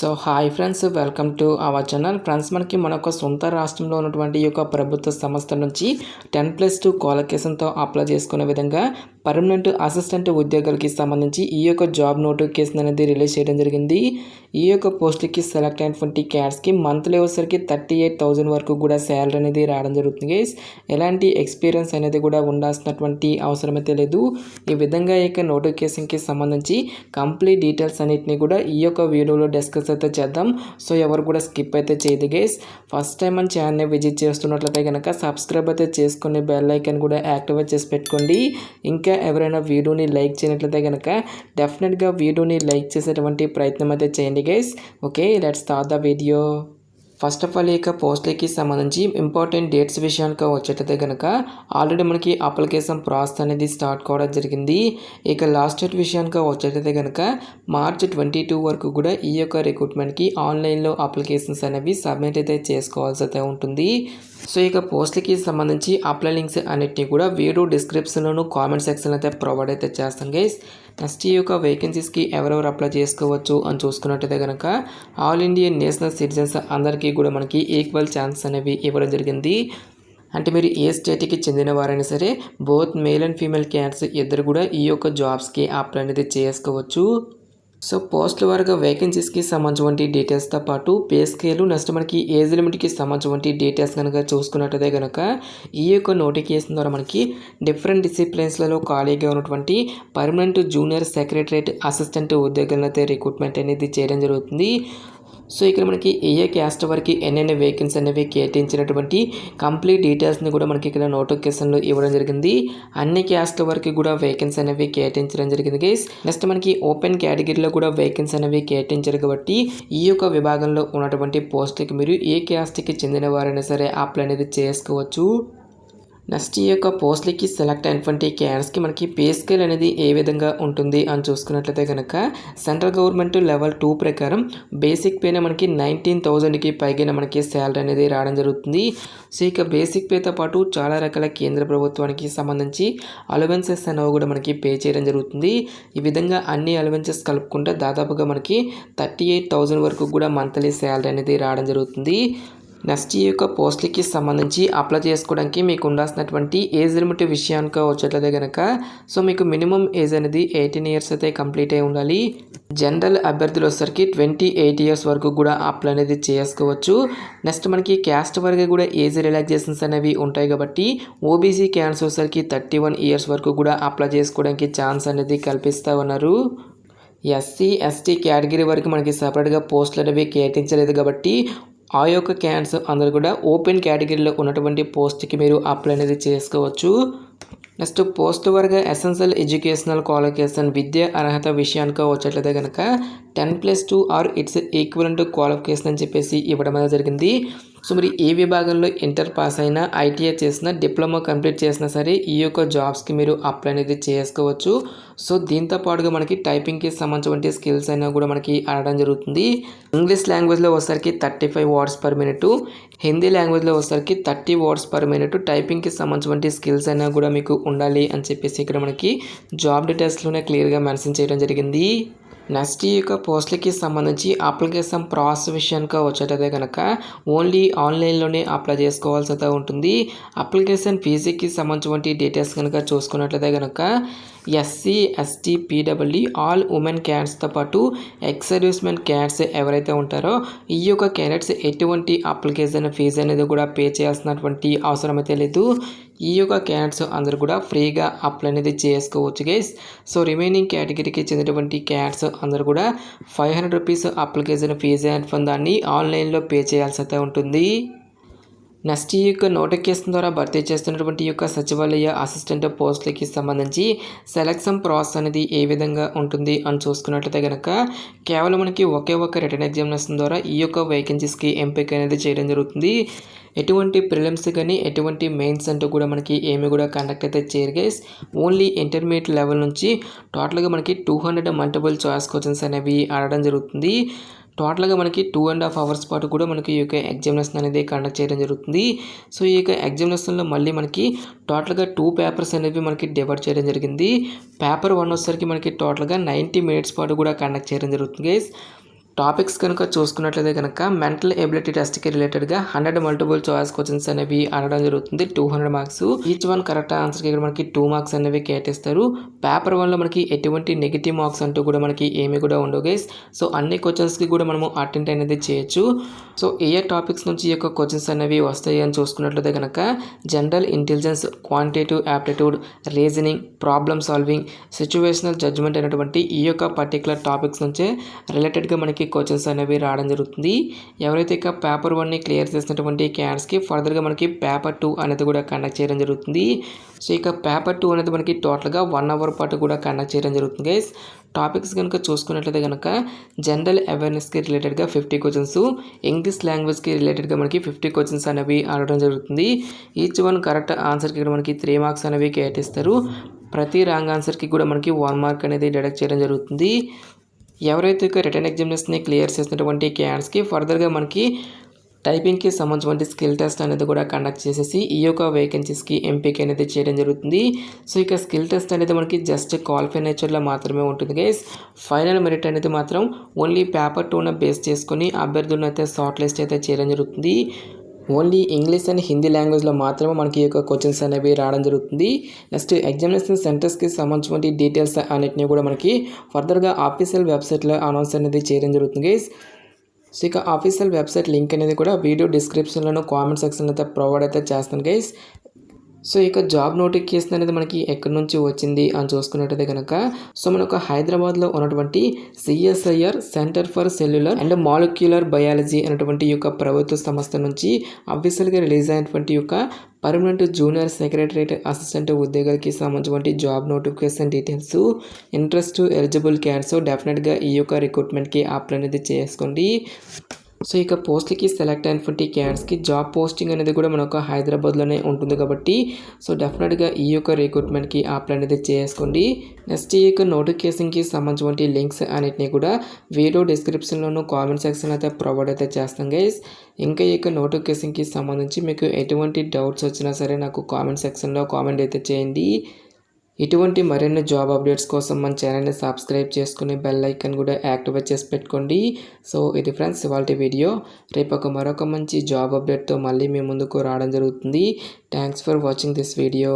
So hi friends, welcome to our channel. Friends, మన యొక్క సొంత రాష్ట్రంలో ఉన్నటువంటి ఈ యొక్క ప్రభుత్వ సంస్థ నుంచి 10+2 క్వాలిఫికేషన్తో అప్లై చేసుకునే విధంగా పర్మనెంట్ అసిస్టెంట్ ఉద్యోగులకి సంబంధించి ఈ యొక్క జాబ్ నోటిఫికేషన్ అనేది రిలీజ్ చేయడం జరిగింది. ఈ యొక్క పోస్టులకి సెలెక్ట్ అయినటువంటి క్యాడ్స్కి మంత్లీ వచ్చేసరికి 38,000 వరకు కూడా శాలరీ అనేది రావడం జరుగుతుంది గైస్. ఎలాంటి ఎక్స్పీరియన్స్ అనేది కూడా ఉండాల్సినటువంటి అవసరం అయితే లేదు. ఈ విధంగా ఈ యొక్క నోటిఫికేషన్కి సంబంధించి కంప్లీట్ డీటెయిల్స్ అన్నిటిని కూడా ఈ యొక్క వీడియోలో డిస్కస్ అయితే చేద్దాం. సో ఎవరు కూడా స్కిప్ అయితే చేయదు గైస్. ఫస్ట్ టైం మన ఛానల్ని విజిట్ చేస్తున్నట్లయితే కనుక సబ్స్క్రైబ్ అయితే చేసుకుని బెల్ ఐకాన్ కూడా యాక్టివేట్ చేసి పెట్టుకోండి. ఇంకా ఎవరైనా వీడియోని లైక్ చేయనట్లయితే కనుక డెఫినెట్గా వీడియోని లైక్ చేసేటువంటి ప్రయత్నం అయితే చేయండి guys. Okay, let's start the video. First of all ఇక పోస్టులకి సంబంధించి ఇంపార్టెంట్ డేట్స్ విషయానికి వచ్చేటైతే కనుక ఆల్రెడీ మనకి అప్లికేషన్ ప్రాసెస్ అనేది స్టార్ట్ కావడం జరిగింది. ఇక లాస్ట్ డేట్ విషయానికి వచ్చేటైతే కనుక మార్చ్ 22 వరకు కూడా ఈ యొక్క రిక్రూట్మెంట్కి ఆన్లైన్లో అప్లికేషన్స్ అనేవి సబ్మిట్ అయితే చేసుకోవాల్సి అయితే ఉంటుంది. సో ఇక పోస్టులకి సంబంధించి అప్లై లింక్స్ అన్నిటిని కూడా వీడియో డిస్క్రిప్షన్లోను కామెంట్ సెక్షన్లో అయితే ప్రొవైడ్ అయితే చేస్తాను గైస్. నెక్స్ట్ ఈ యొక్క వేకెన్సీస్కి ఎవరెవరు అప్లై చేసుకోవచ్చు అని చూసుకున్నట్టయితే కనుక ఆల్ ఇండియన్ నేషనల్ సిటిజన్స్ అందరికీ కూడా మనకి ఈక్వల్ ఛాన్స్ అనేవి ఇవ్వడం జరిగింది. అంటే మీరు ఏ స్టేట్కి చెందిన వారైనా సరే both male and female candidates ఇద్దరు కూడా ఈ యొక్క జాబ్స్కి అప్లై అనేది చేసుకోవచ్చు. సో పోస్టుల వారుగా వేకెన్సీస్కి సంబంధించిన డీటెయిల్స్తో పాటు పే స్కేలు నెక్స్ట్ మనకి ఏజ్ లిమిట్కి సంబంధించిన డీటెయిల్స్ కనుక చూసుకున్నట్టయితే కనుక ఈ యొక్క నోటిఫికేషన్ ద్వారా మనకి డిఫరెంట్ డిసిప్లిన్స్లలో ఖాళీగా ఉన్నటువంటి పర్మనెంట్ జూనియర్ సెక్రటరేట్ అసిస్టెంట్ ఉద్యోగులను అయితే రిక్రూట్మెంట్ అనేది చేయడం జరుగుతుంది. సో ఇక్కడ మనకి ఏ క్యాస్ట్ వరకు ఎన్నెన్ని వేకెన్సీ అనేవి కేటాయించినటువంటి కంప్లీట్ డీటెయిల్స్ని కూడా మనకి ఇక్కడ నోటిఫికేషన్లో ఇవ్వడం జరిగింది. అన్ని క్యాస్ట్ వరకు కూడా వేకెన్సీ అనేవి కేటాయించడం జరిగింది గైస్. నెక్స్ట్ మనకి ఓపెన్ కేటగిరీలో కూడా వేకెన్సీ అనేవి కేటాయించారు కాబట్టి ఈ యొక్క విభాగంలో ఉన్నటువంటి పోస్టులకి మీరు ఏ క్యాస్ట్కి చెందిన వారైనా సరే అప్లై అనేది చేసుకోవచ్చు. నెక్స్ట్ ఈ యొక్క పోస్టులకి సెలెక్ట్ అయినటువంటి క్యాండిడేట్స్కి మనకి పే స్కేల్ అనేది ఏ విధంగా ఉంటుంది అని చూసుకున్నట్లయితే కనుక సెంట్రల్ గవర్నమెంట్ లెవెల్ 2 ప్రకారం బేసిక్ పేనే మనకి 19,000కి పైగా మనకి శాలరీ అనేది రావడం జరుగుతుంది. సో ఇక బేసిక్ పేతో పాటు చాలా రకాల కేంద్ర ప్రభుత్వానికి సంబంధించి అలవెన్సెస్ అనేవి కూడా మనకి పే చేయడం జరుగుతుంది. ఈ విధంగా అన్ని అలవెన్సెస్ కలుపుకుంటే దాదాపుగా మనకి 38,000 వరకు కూడా మంత్లీ శాలరీ అనేది రావడం జరుగుతుంది. నెక్స్ట్ ఈ యొక్క పోస్టులకి సంబంధించి అప్లై చేసుకోవడానికి మీకు ఉండాల్సినటువంటి ఏజ్ లిమిట్ విషయానికి వచ్చేట్లయితే కనుక సో మీకు మినిమం ఏజ్ అనేది 18 ఇయర్స్ అయితే కంప్లీట్ అయి ఉండాలి. జనరల్ అభ్యర్థులు వచ్చేసరికి 28 ఇయర్స్ వరకు కూడా అప్లై అనేది చేసుకోవచ్చు. నెక్స్ట్ మనకి క్యాస్ట్ వరకు కూడా ఏజ్ రిలాక్సేషన్స్ అనేవి ఉంటాయి కాబట్టి ఓబీసీ క్యాండిడేట్స్ వచ్చేసరికి 31 ఇయర్స్ వరకు కూడా అప్లై చేసుకోవడానికి ఛాన్స్ అనేది కల్పిస్తూ ఉన్నారు. ఎస్సీ ఎస్టీ కేటగిరీ వరకు మనకి సపరేట్గా పోస్టులు అనేవి కేటాయించలేదు కాబట్టి ఆ యొక్క క్యాండిడేట్స్ అందరూ కూడా ఓపెన్ కేటగిరీలో ఉన్నటువంటి పోస్ట్కి మీరు అప్లై అనేది చేసుకోవచ్చు. నెక్స్ట్ పోస్ట్ వరకు ఎసెన్షియల్ ఎడ్యుకేషనల్ క్వాలిఫికేషన్ విద్యా అర్హత విషయానికి వచ్చేట్లయితే కనుక 10+2 ఆర్ ఇట్స్ ఈక్వలెంట్ క్వాలిఫికేషన్ అని చెప్పేసి ఇవ్వడం అనేది జరిగింది. సో మరి ఏ విభాగంలో ఇంటర్ పాస్ అయినా ఐటీఐ చేసినా డిప్లొమా కంప్లీట్ చేసినా సరే ఈ యొక్క జాబ్స్కి మీరు అప్లై అనేది చేసుకోవచ్చు. సో దీంతో పాటుగా మనకి టైపింగ్కి సంబంధించిన స్కిల్స్ అయినా కూడా మనకి అడగడం జరుగుతుంది. ఇంగ్లీష్ లాంగ్వేజ్లో వచ్చేసరికి 35 వర్డ్స్ పర్ మినిట్, హిందీ లాంగ్వేజ్లో వచ్చేసరికి 30 వర్డ్స్ పర్ మినిట్ టైపింగ్కి సంబంధించిన స్కిల్స్ అయినా కూడా మీకు ఉండాలి అని చెప్పేసి ఇక్కడ మనకి జాబ్ డీటెయిల్స్లోనే క్లియర్గా మెన్షన్ చేయడం జరిగింది. నెక్స్ట్ ఈ యొక్క పోస్టులకి సంబంధించి అప్లికేషన్ ప్రాసెస్ విషయానికి వచ్చేటైతే కనుక ఓన్లీ ఆన్లైన్లోనే అప్లై చేసుకోవాల్సి అయితే ఉంటుంది. అప్లికేషన్ ఫీజుకి సంబంధించిన డీటెయిల్స్ కనుక చూసుకున్నట్లయితే కనుక SC ST PW all women క్యాండిడేట్స్తో పాటు ఎక్స్ సర్వీస్మెన్ క్యాండిడేట్స్ ఎవరైతే ఉంటారో ఈ యొక్క క్యాండిడేట్స్ ఎటువంటి అప్లికేషన్ ఫీజు అనేది కూడా పే చేయాల్సినటువంటి అవసరం అయితే లేదు. ఈ యొక్క క్యాండిడేట్స్ అందరూ కూడా ఫ్రీగా అప్లై అనేది చేసుకోవచ్చు గైస్. సో రిమైనింగ్ కేటగిరీకి చెందినటువంటి క్యాండిడేట్స్ అందరూ కూడా 500 రూపీస్ అప్లికేషన్ ఫీజు అనుకున్న దాన్ని ఆన్లైన్లో పే చేయాల్సి అయితే ఉంటుంది. నెక్స్ట్ ఈ యొక్క నోటిఫికేషన్ ద్వారా భర్తీ చేస్తున్నటువంటి ఈ యొక్క సచివాలయ అసిస్టెంట్ పోస్టులకి సంబంధించి సెలక్షన్ ప్రాసెస్ అనేది ఏ విధంగా ఉంటుంది అని చూసుకున్నట్లయితే కనుక కేవలం మనకి ఒకే ఒక రిటర్న్ ఎగ్జామినేషన్ ద్వారా ఈ యొక్క వేకెన్సీస్కి ఎంపిక అనేది చేయడం జరుగుతుంది. ఎటువంటి ప్రిలిమ్స్ కానీ ఎటువంటి మెయిన్స్ అంటూ కూడా మనకి ఏమి కూడా కండక్ట్ అయితే చేయరు గైస్. ఓన్లీ ఇంటర్మీడియట్ లెవెల్ నుంచి టోటల్గా మనకి 200 మల్టిపుల్ చాయిస్ క్వశ్చన్స్ అనేవి అడగడం జరుగుతుంది. టోటల్గా మనకి 2.5 అవర్స్ పాటు కూడా మనకి ఈ యొక్క ఎగ్జామినేషన్ అనేది కండక్ట్ చేయడం జరుగుతుంది. సో ఈ యొక్క ఎగ్జామినేషన్లో మళ్ళీ మనకి టోటల్గా 2 పేపర్స్ అనేవి మనకి డివైడ్ చేయడం జరిగింది. పేపర్ 1 వచ్చేసరికి మనకి టోటల్గా 90 మినిట్స్ పాటు కూడా కండక్ట్ చేయడం జరుగుతుంది గైస్. టాపిక్స్ కనుక చూసుకున్నట్లయితే కనుక మెంటల్ ఎబిలిటీ టెస్ట్కి రిలేటెడ్గా 100 మల్టిపుల్ చాయిస్ క్వశ్చన్స్ అనేవి అడగడం జరుగుతుంది. 200 మార్క్స్. ఈచ్ వన్ కరెక్ట్ ఆన్సర్కి ఇక్కడ మనకి 2 మార్క్స్ అనేవి కేటాయిస్తారు. పేపర్ 1లో మనకి ఎటువంటి నెగిటివ్ మార్క్స్ అంటూ కూడా మనకి ఏమీ కూడా ఉండవు గైస్. సో అన్ని క్వశ్చన్స్కి కూడా మనము అటెంప్ట్ అనేది చేయొచ్చు. సో ఏ టాపిక్స్ నుంచి ఈ యొక్క క్వశ్చన్స్ అనేవి వస్తాయి అని చూసుకున్నట్లయితే కనుక general intelligence, quantitative aptitude, reasoning, problem solving, situational judgment అనేటువంటి ఈ యొక్క పర్టికులర్ టాపిక్స్ నుంచే రిలేటెడ్గా మనకి క్వశ్చన్స్ అనేవి రావడం జరుగుతుంది. ఎవరైతే ఇక పేపర్ 1ని క్లియర్ చేసినటువంటి క్యాండిడేట్స్కి ఫర్దర్గా మనకి పేపర్ 2 అనేది కూడా కండక్ట్ చేయడం జరుగుతుంది. సో ఇక పేపర్ 2 అనేది మనకి టోటల్గా 1 అవర్ పాటు కూడా కండక్ట్ చేయడం జరుగుతుంది గైస్. టాపిక్స్ కనుక చూసుకున్నట్లయితే కనుక జనరల్ అవేర్నెస్కి రిలేటెడ్గా 50 క్వశ్చన్స్, ఇంగ్లీష్ లాంగ్వేజ్కి రిలేటెడ్గా మనకి 50 క్వశ్చన్స్ అనేవి అడగడం జరుగుతుంది. ఈచ్ వన్ కరెక్ట్ ఆన్సర్కి ఇక్కడ మనకి 3 మార్క్స్ అనేవి కేటాయిస్తారు. ప్రతి రాంగ్ ఆన్సర్కి కూడా మనకి 1 మార్క్ అనేది డిడక్ట్ చేయడం జరుగుతుంది. ఎవరైతే రిటర్న్ ఎగ్జామినేషన్ని క్లియర్ చేసినటువంటి క్యాండిడేట్స్కి ఫర్దర్గా మనకి టైపింగ్కి సంబంధించిన స్కిల్ టెస్ట్ అనేది కూడా కండక్ట్ చేసేసి ఈ యొక్క వేకెన్సీస్కి ఎంపిక అనేది చేయడం జరుగుతుంది. సో ఇక స్కిల్ టెస్ట్ అనేది మనకి జస్ట్ క్వాలిఫై నేచర్లో మాత్రమే ఉంటుంది గైస్. ఫైనల్ మెరిట్ అనేది మాత్రం ఓన్లీ పేపర్ 2ను బేస్ చేసుకొని అభ్యర్థులను అయితే షార్ట్ లిస్ట్ అయితే చేయడం జరుగుతుంది. ఓన్లీ ఇంగ్లీష్ అండ్ హిందీ లాంగ్వేజ్లో మాత్రమే మనకి ఈ యొక్క క్వశ్చన్స్ అనేవి రావడం జరుగుతుంది. నెక్స్ట్ ఎగ్జామినేషన్ సెంటర్స్కి సంబంధించిన డీటెయిల్స్ అన్నిటిని కూడా మనకి ఫర్దర్గా ఆఫీషియల్ వెబ్సైట్లో అనౌన్స్ అనేది చేయడం జరుగుతుంది గైస్. సో ఇక ఆఫీషియల్ వెబ్సైట్ లింక్ అనేది కూడా వీడియో డిస్క్రిప్షన్లోనూ కామెంట్ సెక్షన్లో అయితే ప్రొవైడ్ అయితే చేస్తాను గైస్. సో ఇక జాబ్ నోటిఫికేషన్ అనేది మనకి ఎక్కడి నుంచి వచ్చింది అని చూసుకున్నట్టయితే కనుక సో మనకు హైదరాబాద్లో ఉన్నటువంటి CSIR centre for cellular and molecular biology అనేటువంటి యొక్క ప్రభుత్వ సంస్థ నుంచి అఫీషియల్గా రిలీజ్ అయినటువంటి యొక్క పర్మనెంట్ జూనియర్ సెక్రటరేట్ అసిస్టెంట్ ఉద్యోగాలకి సంబంధించిన job notification details. Interest eligible candidates డెఫినెట్గా ఈ యొక్క రిక్రూట్మెంట్కి అప్లై అనేది చేసుకోండి. సో ఇక పోస్ట్కి సెలెక్ట్ అయినటువంటి క్యాండిడేట్స్కి జాబ్ పోస్టింగ్ అనేది కూడా మనకు హైదరాబాద్లోనే ఉంటుంది కాబట్టి సో డెఫినెట్గా ఈ యొక్క రిక్రూట్మెంట్కి అప్లై అనేది చేసుకోండి. నెక్స్ట్ ఈ యొక్క నోటిఫికేషన్కి సంబంధించిన లింక్స్ అన్నిటిని కూడా వీడియో డిస్క్రిప్షన్లోనూ కామెంట్ సెక్షన్ అయితే ప్రొవైడ్ అయితే చేస్తాం గైస్. ఇంకా ఈ యొక్క నోటిఫికేషన్కి సంబంధించి మీకు ఎటువంటి డౌట్స్ వచ్చినా సరే నాకు కామెంట్ సెక్షన్లో కామెంట్ అయితే చేయండి. ఇటువంటి మరిన్ని జాబ్ అప్డేట్స్ కోసం మన ఛానల్ని సబ్స్క్రైబ్ చేసుకుని బెల్ ఐకాన్ కూడా యాక్టివేట్ చేసి పెట్టుకోండి. సో ఇది ఫ్రెండ్స్ ఇవాళ వీడియో. రేపు మరొక మంచి జాబ్ అప్డేట్తో మళ్ళీ మీ ముందుకు రావడం జరుగుతుంది. Thanks for watching this video.